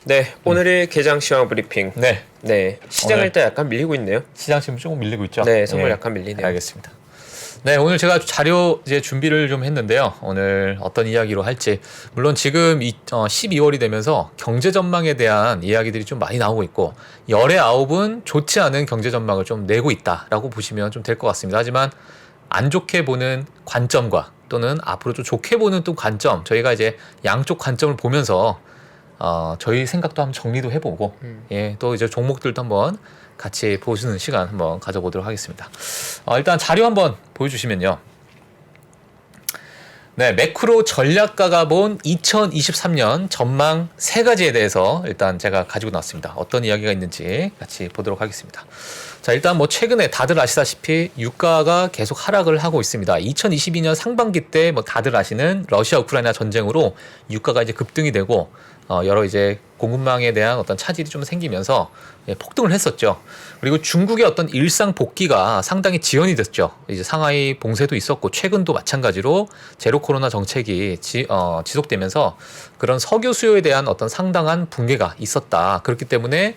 네, 오늘의 개장 시황 브리핑. 네. 네, 시장 오늘- 일단 약간 밀리고 있네요. 시장 지금 조금 밀리고 있죠? 네, 선물 약간 밀리네요. 알겠습니다. 네, 오늘 제가 자료 이제 준비를 좀 했는데요. 오늘 어떤 이야기로 할지. 물론 지금 12월이 되면서 경제 전망에 대한 이야기들이 좀 많이 나오고 있고, 열의 아홉은 좋지 않은 경제 전망을 좀 내고 있다라고 보시면 좀 될 것 같습니다. 하지만 안 좋게 보는 관점과 또는 앞으로 좀 좋게 보는 또 관점, 저희가 이제 양쪽 관점을 보면서 저희 생각도 한번 정리도 해보고, 예, 또 이제 종목들도 한번 같이 보시는 시간 한번 가져보도록 하겠습니다. 일단 자료 한번 보여주시면요. 네, 매크로 전략가가 본 2023년 전망 3가지에 대해서 일단 제가 가지고 나왔습니다. 어떤 이야기가 있는지 같이 보도록 하겠습니다. 자, 일단 뭐 최근에 다들 아시다시피 유가가 계속 하락을 하고 있습니다. 2022년 상반기 때 뭐 다들 아시는 러시아 우크라이나 전쟁으로 유가가 이제 급등이 되고 여러 이제 공급망에 대한 어떤 차질이 좀 생기면서 폭등을 했었죠. 그리고 중국의 어떤 일상 복귀가 상당히 지연이 됐죠. 이제 상하이 봉쇄도 있었고 최근도 마찬가지로 제로 코로나 정책이 지속되면서 그런 석유 수요에 대한 어떤 상당한 붕괴가 있었다. 그렇기 때문에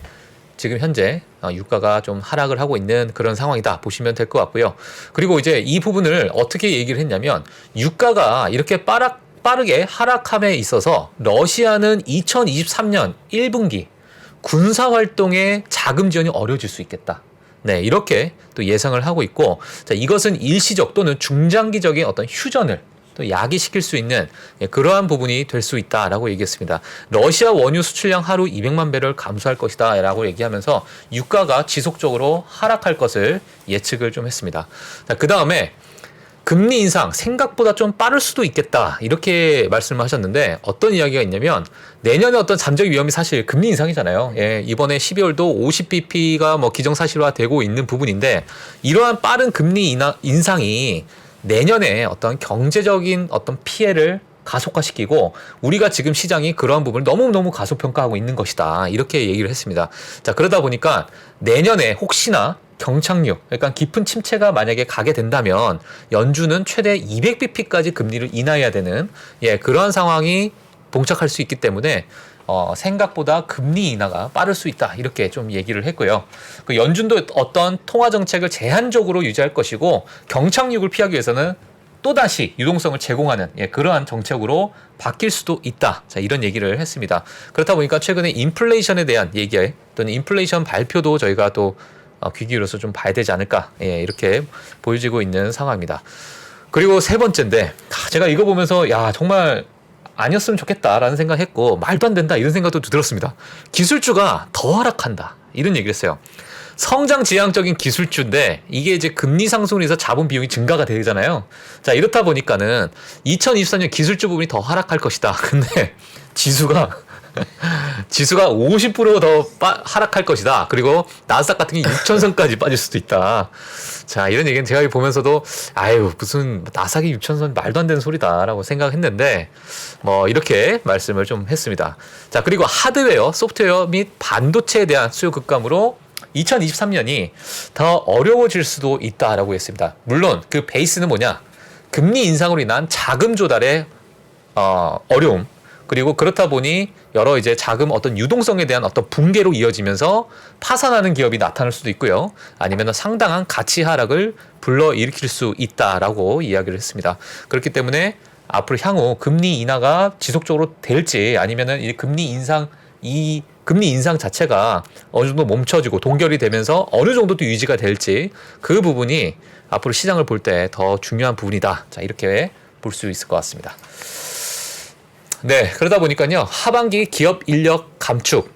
지금 현재 유가가 좀 하락을 하고 있는 그런 상황이다 보시면 될 것 같고요. 그리고 이제 이 부분을 어떻게 얘기를 했냐면 유가가 이렇게 빠르게 하락함에 있어서 러시아는 2023년 1분기 군사활동에 자금 지원이 어려워질 수 있겠다. 네, 이렇게 또 예상을 하고 있고, 자, 이것은 일시적 또는 중장기적인 어떤 휴전을 또 야기시킬 수 있는 그러한 부분이 될 수 있다라고 얘기했습니다. 러시아 원유 수출량 하루 200만 배럴 감소할 것이다 라고 얘기하면서 유가가 지속적으로 하락할 것을 예측을 좀 했습니다. 그 다음에 금리 인상 생각보다 좀 빠를 수도 있겠다 이렇게 말씀을 하셨는데, 어떤 이야기가 있냐면 내년에 어떤 잠적 위험이 사실 금리 인상이잖아요. 예, 이번에 12월도 50bp가 뭐 기정사실화되고 있는 부분인데, 이러한 빠른 금리 인상이 내년에 어떤 경제적인 어떤 피해를 가속화시키고 우리가 지금 시장이 그러한 부분을 너무너무 가소평가하고 있는 것이다 이렇게 얘기를 했습니다. 자, 그러다 보니까 내년에 혹시나 경착륙, 그러니까 깊은 침체가 만약에 가게 된다면 연준은 최대 200bp까지 금리를 인하해야 되는 그러한 상황이 봉착할 수 있기 때문에 생각보다 금리 인하가 빠를 수 있다 이렇게 좀 얘기를 했고요. 그 연준도 어떤 통화 정책을 제한적으로 유지할 것이고 경착륙을 피하기 위해서는 또다시 유동성을 제공하는 그러한 정책으로 바뀔 수도 있다. 자, 이런 얘기를 했습니다. 그렇다 보니까 최근에 인플레이션에 대한 얘기 또는 인플레이션 발표도 저희가 또 귀 기울여서 좀 봐야 되지 않을까 이렇게 보여지고 있는 상황입니다. 그리고 세 번째인데, 제가 이거 보면서 야 정말 아니었으면 좋겠다라는 생각했고 말도 안 된다 이런 생각도 들었습니다. 기술주가 더 하락한다 이런 얘기를 했어요. 성장 지향적인 기술주인데 이게 이제 금리 상승으로 해서 자본 비용이 증가가 되잖아요. 자, 이렇다 보니까는 2023년 기술주 부분이 더 하락할 것이다. 근데 지수가 50%더 하락할 것이다. 그리고 나스닥 같은 게 6,000선까지 빠질 수도 있다. 자, 이런 얘기는 제가 보면서도 아유 무슨 나스닥이 6,000선 말도 안 되는 소리다라고 생각했는데 뭐 이렇게 말씀을 좀 했습니다. 자, 그리고 하드웨어, 소프트웨어 및 반도체에 대한 수요 급감으로 2023년이 더 어려워질 수도 있다라고 했습니다. 물론 그 베이스는 뭐냐? 금리 인상으로 인한 자금 조달의 어려움, 그리고 그렇다 보니 여러 이제 자금 어떤 유동성에 대한 어떤 붕괴로 이어지면서 파산하는 기업이 나타날 수도 있고요. 아니면 상당한 가치 하락을 불러일으킬 수 있다라고 이야기를 했습니다. 그렇기 때문에 앞으로 향후 금리 인하가 지속적으로 될지 아니면은 이 금리 인상 자체가 어느 정도 멈춰지고 동결이 되면서 어느 정도 또 유지가 될지 그 부분이 앞으로 시장을 볼 때 더 중요한 부분이다. 자, 이렇게 볼 수 있을 것 같습니다. 네, 그러다 보니까요, 하반기 기업 인력 감축,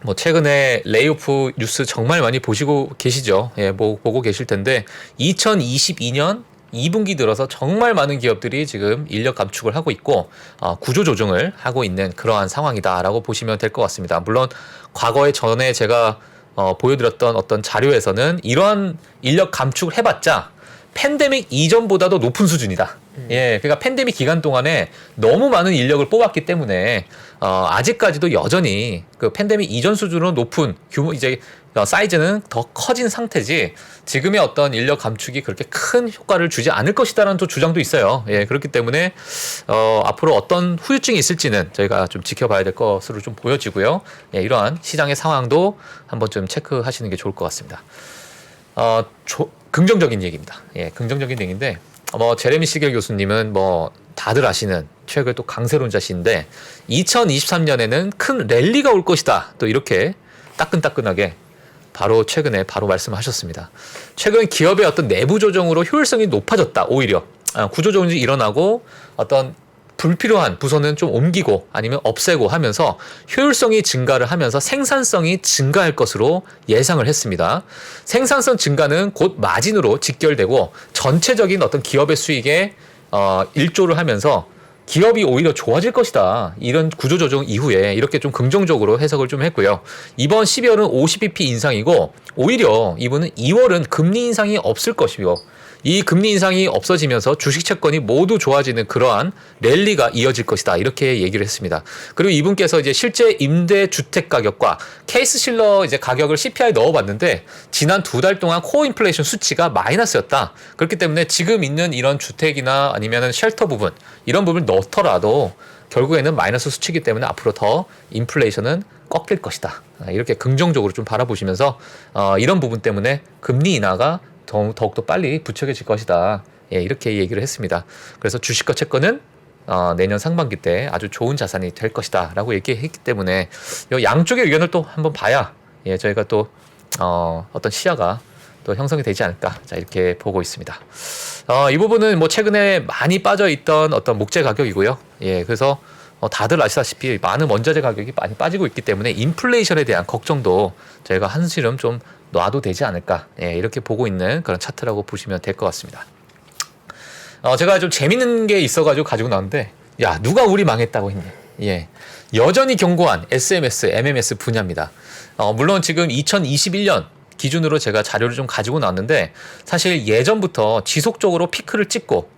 뭐 최근에 레이오프 뉴스 정말 많이 보시고 계시죠? 예, 뭐 보고 계실 텐데 2022년 2분기 들어서 정말 많은 기업들이 지금 인력 감축을 하고 있고 구조 조정을 하고 있는 그러한 상황이다라고 보시면 될 것 같습니다. 물론 과거에 전에 제가 보여드렸던 어떤 자료에서는 이러한 인력 감축을 해봤자 팬데믹 이전보다도 높은 수준이다. 예, 그러니까 팬데믹 기간 동안에 너무 많은 인력을 뽑았기 때문에 아직까지도 여전히 그 팬데믹 이전 수준으로 높은 규모 이제 사이즈는 더 커진 상태지 지금의 어떤 인력 감축이 그렇게 큰 효과를 주지 않을 것이다라는 또 주장도 있어요. 예, 그렇기 때문에 앞으로 어떤 후유증이 있을지는 저희가 좀 지켜봐야 될 것으로 좀 보여지고요. 예, 이러한 시장의 상황도 한번 좀 체크하시는 게 좋을 것 같습니다. 긍정적인 얘기입니다. 예, 긍정적인 얘기인데 제레미 시겔 교수님은 다들 아시는 최근 또 강세론자신데 2023년에는 큰 랠리가 올 것이다. 또 이렇게 따끈따끈하게 바로 최근에 바로 말씀하셨습니다. 최근 기업의 어떤 내부 조정으로 효율성이 높아졌다. 오히려 구조조정이 일어나고 어떤 불필요한 부서는 좀 옮기고 아니면 없애고 하면서 효율성이 증가를 하면서 생산성이 증가할 것으로 예상을 했습니다. 생산성 증가는 곧 마진으로 직결되고 전체적인 어떤 기업의 수익에 일조를 하면서 기업이 오히려 좋아질 것이다. 이런 구조조정 이후에 이렇게 좀 긍정적으로 해석을 좀 했고요. 이번 12월은 50bp 인상이고 오히려 이분은 2월은 금리 인상이 없을 것이고 이 금리 인상이 없어지면서 주식 채권이 모두 좋아지는 그러한 랠리가 이어질 것이다. 이렇게 얘기를 했습니다. 그리고 이분께서 이제 실제 임대 주택 가격과 케이스 실러 이제 가격을 CPI에 넣어봤는데 지난 2달 동안 코어 인플레이션 수치가 마이너스였다. 그렇기 때문에 지금 있는 이런 주택이나 아니면은 쉘터 부분 이런 부분을 넣더라도 결국에는 마이너스 수치이기 때문에 앞으로 더 인플레이션은 꺾일 것이다. 이렇게 긍정적으로 좀 바라보시면서 이런 부분 때문에 금리 인하가 더욱더 빨리 부추겨질 것이다. 예, 이렇게 얘기를 했습니다. 그래서 주식과 채권은 내년 상반기 때 아주 좋은 자산이 될 것이다 라고 얘기했기 때문에 이 양쪽의 의견을 또 한번 봐야 저희가 또 어떤 시야가 또 형성이 되지 않을까 이렇게 보고 있습니다. 이 부분은 최근에 많이 빠져있던 어떤 목재 가격이고요. 예, 그래서 다들 아시다시피 많은 원자재 가격이 많이 빠지고 있기 때문에 인플레이션에 대한 걱정도 저희가 한시름 좀 놔도 되지 않을까 이렇게 보고 있는 그런 차트라고 보시면 될 것 같습니다. 제가 좀 재밌는 게 있어가지고 가지고 나왔는데 야 누가 우리 망했다고 했냐. 예, 여전히 견고한 SMS, MMS 분야입니다. 물론 지금 2021년 기준으로 제가 자료를 좀 가지고 나왔는데 사실 예전부터 지속적으로 피크를 찍고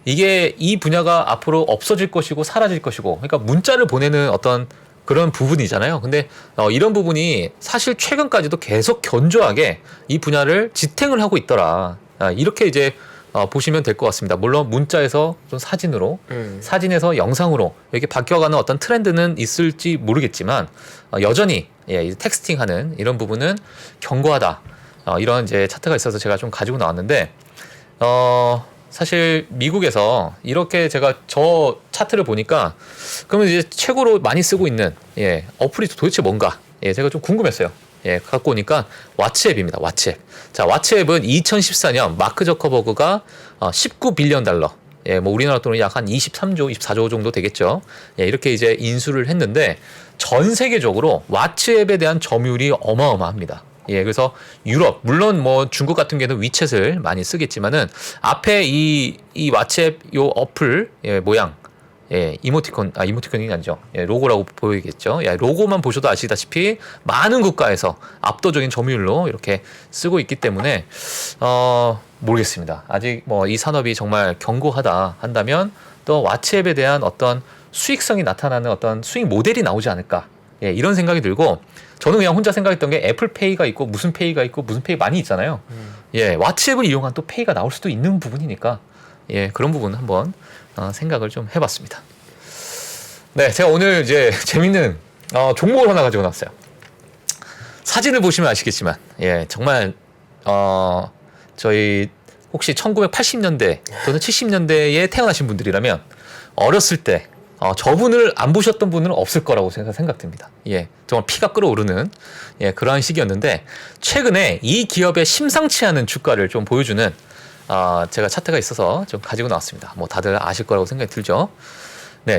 이게 이 분야가 앞으로 없어질 것이고 사라질 것이고 그러니까 문자를 보내는 어떤 그런 부분이잖아요. 근데 이런 부분이 사실 최근까지도 계속 견조하게 이 분야를 지탱을 하고 있더라. 이렇게 이제 보시면 될 것 같습니다. 물론 문자에서 좀 사진으로, 사진에서 영상으로 이렇게 바뀌어가는 어떤 트렌드는 있을지 모르겠지만 여전히 텍스팅하는 이런 부분은 견고하다. 이런 이제 차트가 있어서 제가 좀 가지고 나왔는데 사실 미국에서 이렇게 제가 저 차트를 보니까 그러면 이제 최고로 많이 쓰고 있는 어플이 도대체 뭔가 제가 좀 궁금했어요. 갖고 오니까 왓츠앱입니다. 왓츠앱. 자, 왓츠앱은 2014년 마크 저커버그가 $19빌리언 우리나라 돈으로 약 한 23조, 24조 정도 되겠죠. 이렇게 이제 인수를 했는데 전 세계적으로 왓츠앱에 대한 점유율이 어마어마합니다. 그래서 유럽, 물론 중국 같은 경우는 위챗을 많이 쓰겠지만은 앞에 이 왓츠앱 요 어플 모양 이모티콘이 아니죠. 로고라고 보이겠죠. 로고만 보셔도 아시다시피 많은 국가에서 압도적인 점유율로 이렇게 쓰고 있기 때문에 모르겠습니다. 아직 이 산업이 정말 견고하다 한다면 또 왓츠앱에 대한 어떤 수익성이 나타나는 어떤 수익 모델이 나오지 않을까. 이런 생각이 들고 저는 그냥 혼자 생각했던 게 애플페이가 있고 무슨 페이가 있고 무슨 페이 많이 있잖아요. 왓츠앱을 이용한 또 페이가 나올 수도 있는 부분이니까 그런 부분 한번 생각을 좀 해봤습니다. 네, 제가 오늘 이제 재밌는 종목을 하나 가지고 나왔어요. 사진을 보시면 아시겠지만 정말 저희 혹시 1980년대 또는 70년대에 태어나신 분들이라면 어렸을 때 저분을 안 보셨던 분은 없을 거라고 생각됩니다. 정말 피가 끓어오르는 그러한 시기였는데 최근에 이 기업의 심상치 않은 주가를 좀 보여주는 제가 차트가 있어서 좀 가지고 나왔습니다. 다들 아실 거라고 생각이 들죠.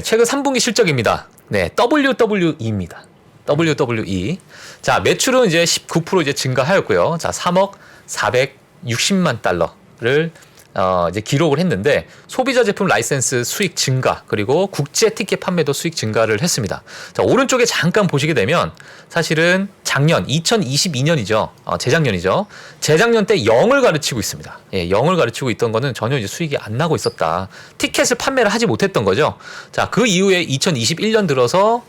최근 3분기 실적입니다. WWE입니다. WWE. 자, 매출은 이제 19% 이제 증가하였고요. 자, 3억 460만 달러를 이제 기록을 했는데 소비자 제품 라이센스 수익 증가 그리고 국제 티켓 판매도 수익 증가를 했습니다. 자, 오른쪽에 잠깐 보시게 되면 사실은 작년 2022년이죠. 재작년이죠. 재작년 때 0을 가르치고 있습니다. 예, 0을 가르치고 있던 거는 전혀 이제 수익이 안 나고 있었다. 티켓을 판매를 하지 못했던 거죠. 자, 그 이후에 2021년 들어서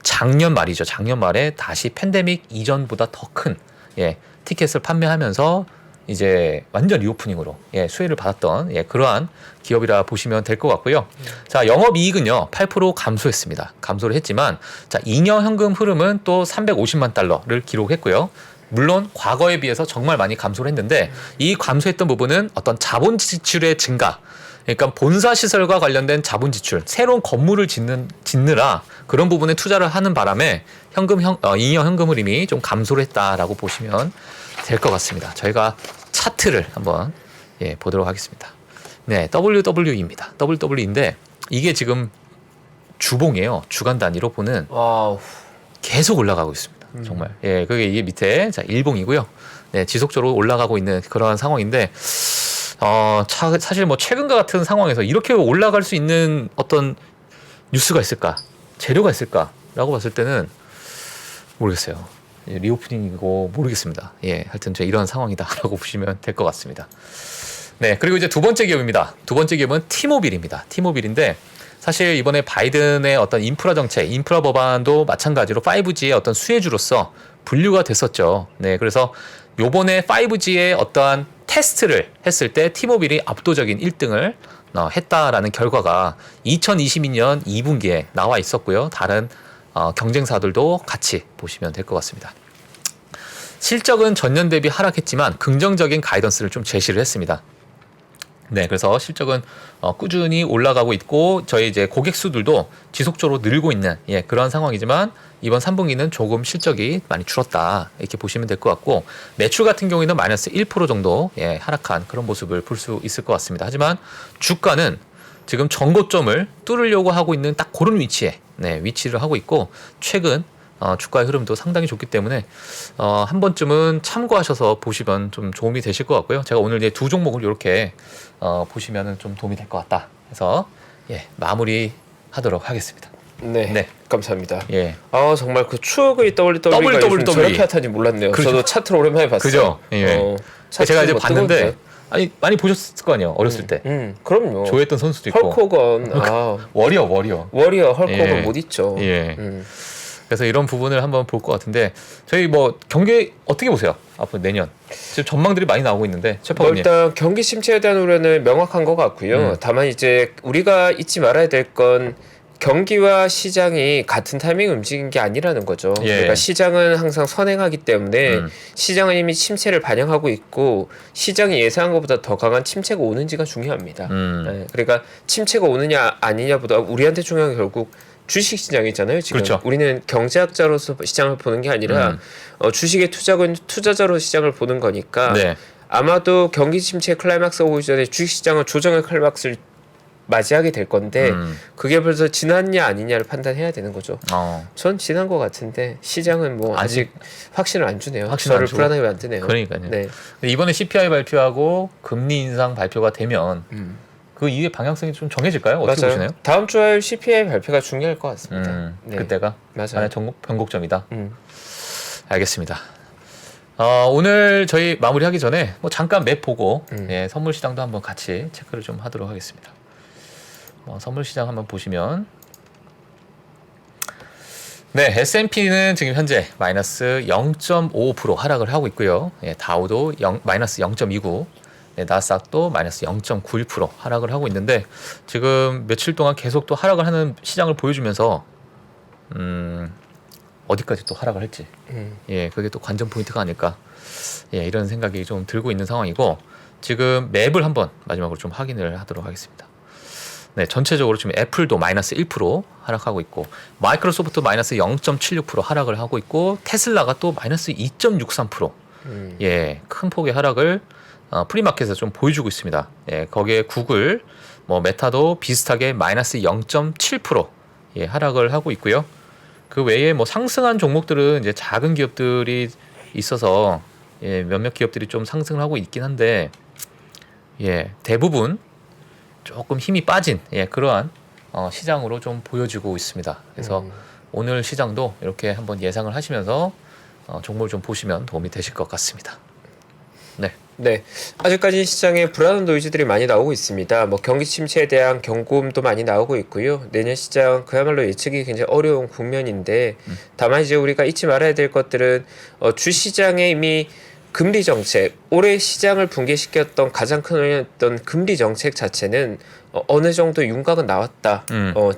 작년 말이죠. 작년 말에 다시 팬데믹 이전보다 더 큰 티켓을 판매하면서 이제 완전 리오프닝으로 수혜를 받았던 그러한 기업이라 보시면 될 것 같고요. 자, 영업이익은요 8% 감소했습니다. 감소를 했지만 자, 잉여 현금 흐름은 또 350만 달러를 기록했고요. 물론 과거에 비해서 정말 많이 감소를 했는데 이 감소했던 부분은 어떤 자본 지출의 증가, 그러니까 본사 시설과 관련된 자본 지출, 새로운 건물을 짓느라 그런 부분에 투자를 하는 바람에 잉여 현금 흐름이 좀 감소를 했다라고 보시면 될 것 같습니다. 저희가 차트를 한번 보도록 하겠습니다. 네, WWE입니다. WWE인데 이게 지금 주봉이에요. 주간 단위로 보는 와우. 계속 올라가고 있습니다. 정말. 그게 이게 밑에 자, 일봉이고요. 네, 지속적으로 올라가고 있는 그러한 상황인데 사실 뭐 최근과 같은 상황에서 이렇게 올라갈 수 있는 어떤 뉴스가 있을까? 재료가 있을까라고 봤을 때는 모르겠어요. 리오프닝이고 모르겠습니다. 하여튼 이런 상황이다라고 보시면 될 것 같습니다. 네, 그리고 이제 두 번째 기업입니다. 두 번째 기업은 티모빌입니다. 티모빌인데 사실 이번에 바이든의 어떤 인프라 정책, 인프라 법안도 마찬가지로 5G의 어떤 수혜주로서 분류가 됐었죠. 네, 그래서 요번에 5G의 어떠한 테스트를 했을 때 티모빌이 압도적인 1등을 했다라는 결과가 2022년 2분기에 나와 있었고요. 다른 경쟁사들도 같이 보시면 될 것 같습니다. 실적은 전년 대비 하락했지만 긍정적인 가이던스를 좀 제시를 했습니다. 네, 그래서 실적은 꾸준히 올라가고 있고 저희 이제 고객 수들도 지속적으로 늘고 있는 그런 상황이지만 이번 3분기는 조금 실적이 많이 줄었다 이렇게 보시면 될 것 같고 매출 같은 경우에는 마이너스 1% 정도 하락한 그런 모습을 볼 수 있을 것 같습니다. 하지만 주가는 지금 전고점을 뚫으려고 하고 있는 딱 그런 위치에 위치를 하고 있고 최근 주가의 흐름도 상당히 좋기 때문에 한 번쯤은 참고하셔서 보시면 좀 도움이 되실 것 같고요. 제가 오늘 이제 두 종목을 이렇게 보시면 좀 도움이 될 것 같다 해서 마무리하도록 하겠습니다. 네. 감사합니다. 예. 정말 그 추억의 WWE가 요즘 저렇게 핫한지 몰랐네요. 그렇죠. 저도 차트를 오랜만에 봤어요. 그죠? 제가 이제 봤는데 뜨거운데? 아니 많이 보셨을 거 아니에요. 어렸을 때. 그럼요. 조회했던 선수도 있고. 헐크 호건. 워리어. 헐크 호건 못 잊죠. 그래서 이런 부분을 한번 볼 것 같은데 저희 뭐 경기 어떻게 보세요? 앞으로 내년 지금 전망들이 많이 나오고 있는데 최파원님. 일단 경기 침체에 대한 우려는 명확한 것 같고요. 다만 이제 우리가 잊지 말아야 될 건 경기와 시장이 같은 타이밍에 움직인 게 아니라는 거죠. 그러니까 시장은 항상 선행하기 때문에 시장은 이미 침체를 반영하고 있고 시장이 예상한 것보다 더 강한 침체가 오는지가 중요합니다. 그러니까 침체가 오느냐 아니냐보다 우리한테 중요한 게 결국 주식 시장이잖아요. 지금 그렇죠. 우리는 경제학자로서 시장을 보는 게 아니라 주식의 투자자로 시장을 보는 거니까 아마도 경기 침체 클라이막스가 오기 전에 주식 시장은 조정의 클라이막스를 맞이하게 될 건데 그게 벌써 지났냐 아니냐를 판단해야 되는 거죠. 전 지난 것 같은데 시장은 뭐 아직 확신을 안 주네요. 저를 불안하게 만드네요. 그러니까요. 네. 이번에 CPI 발표하고 금리 인상 발표가 되면 그 이후의 방향성이 좀 정해질까요? 어떻게 맞아요. 보시나요? 다음 주에 CPI 발표가 중요할 것 같습니다. 그때가 맞아요. 변곡점이다. 알겠습니다. 오늘 저희 마무리하기 전에 뭐 잠깐 맵 보고 선물 시장도 한번 같이 체크를 좀 하도록 하겠습니다. 선물 시장 한번 보시면 S&P는 지금 현재 마이너스 0.5% 하락을 하고 있고요. 다우도 마이너스 0.29, 나스닥도 마이너스 0.91% 하락을 하고 있는데 지금 며칠 동안 계속 또 하락을 하는 시장을 보여주면서 어디까지 또 하락을 할지 그게 또 관전 포인트가 아닐까 이런 생각이 좀 들고 있는 상황이고 지금 맵을 한번 마지막으로 좀 확인을 하도록 하겠습니다. 전체적으로 지금 애플도 마이너스 1% 하락하고 있고 마이크로소프트 마이너스 0.76% 하락을 하고 있고 테슬라가 또 마이너스 2.63% 큰 폭의 하락을 프리마켓에서 좀 보여주고 있습니다. 거기에 구글, 메타도 비슷하게 마이너스 0.7% 하락을 하고 있고요. 그 외에 상승한 종목들은 이제 작은 기업들이 있어서 몇몇 기업들이 좀 상승을 하고 있긴 한데 대부분 조금 힘이 빠진 그러한 시장으로 좀 보여지고 있습니다. 그래서 오늘 시장도 이렇게 한번 예상을 하시면서 종목을 좀 보시면 도움이 되실 것 같습니다. 네, 아직까지 시장에 불안한 노이즈들이 많이 나오고 있습니다. 뭐 경기 침체에 대한 경고음도 많이 나오고 있고요. 내년 시장 그야말로 예측이 굉장히 어려운 국면인데, 다만 이제 우리가 잊지 말아야 될 것들은 주시장에 이미 금리 정책, 올해 시장을 붕괴시켰던 가장 큰 원인이었던 금리 정책 자체는 어느 정도 윤곽은 나왔다.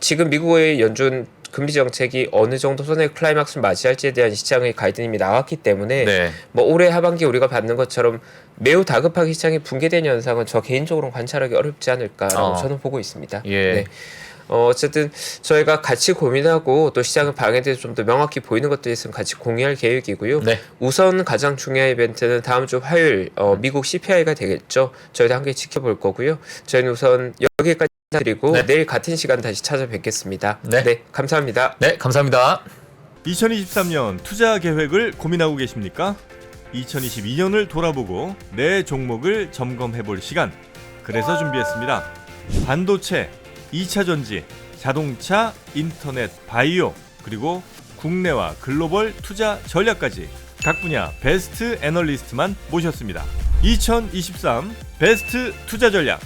지금 미국의 연준 금리 정책이 어느 정도 선의 클라이막스를 맞이할지에 대한 시장의 가이드님이 나왔기 때문에 뭐 올해 하반기 우리가 받는 것처럼 매우 다급하게 시장이 붕괴된 현상은 저 개인적으로는 관찰하기 어렵지 않을까라고 저는 보고 있습니다. 네. 어쨌든 저희가 같이 고민하고 또 시장의 방향에 대해서 좀 더 명확히 보이는 것들이 있으면 같이 공유할 계획이고요. 우선 가장 중요한 이벤트는 다음 주 화요일 미국 CPI가 되겠죠. 저희도 함께 지켜볼 거고요. 저희는 우선 여기까지 드리고 내일 같은 시간 다시 찾아뵙겠습니다. 네, 감사합니다. 네, 감사합니다. 2023년 투자 계획을 고민하고 계십니까? 2022년을 돌아보고 내 종목을 점검해볼 시간. 그래서 준비했습니다. 반도체, 2차 전지, 자동차, 인터넷, 바이오, 그리고 국내와 글로벌 투자 전략까지 각 분야 베스트 애널리스트만 모셨습니다. 2023 베스트 투자 전략.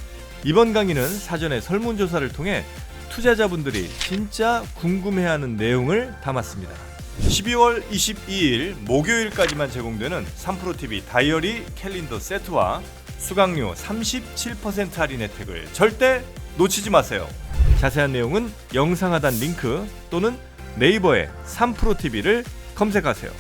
이번 강의는 사전에 설문조사를 통해 투자자분들이 진짜 궁금해하는 내용을 담았습니다. 12월 22일 목요일까지만 제공되는 3프로TV 다이어리 캘린더 세트와 수강료 37% 할인 혜택을 절대 놓치지 마세요. 자세한 내용은 영상 하단 링크 또는 네이버에 3프로TV를 검색하세요.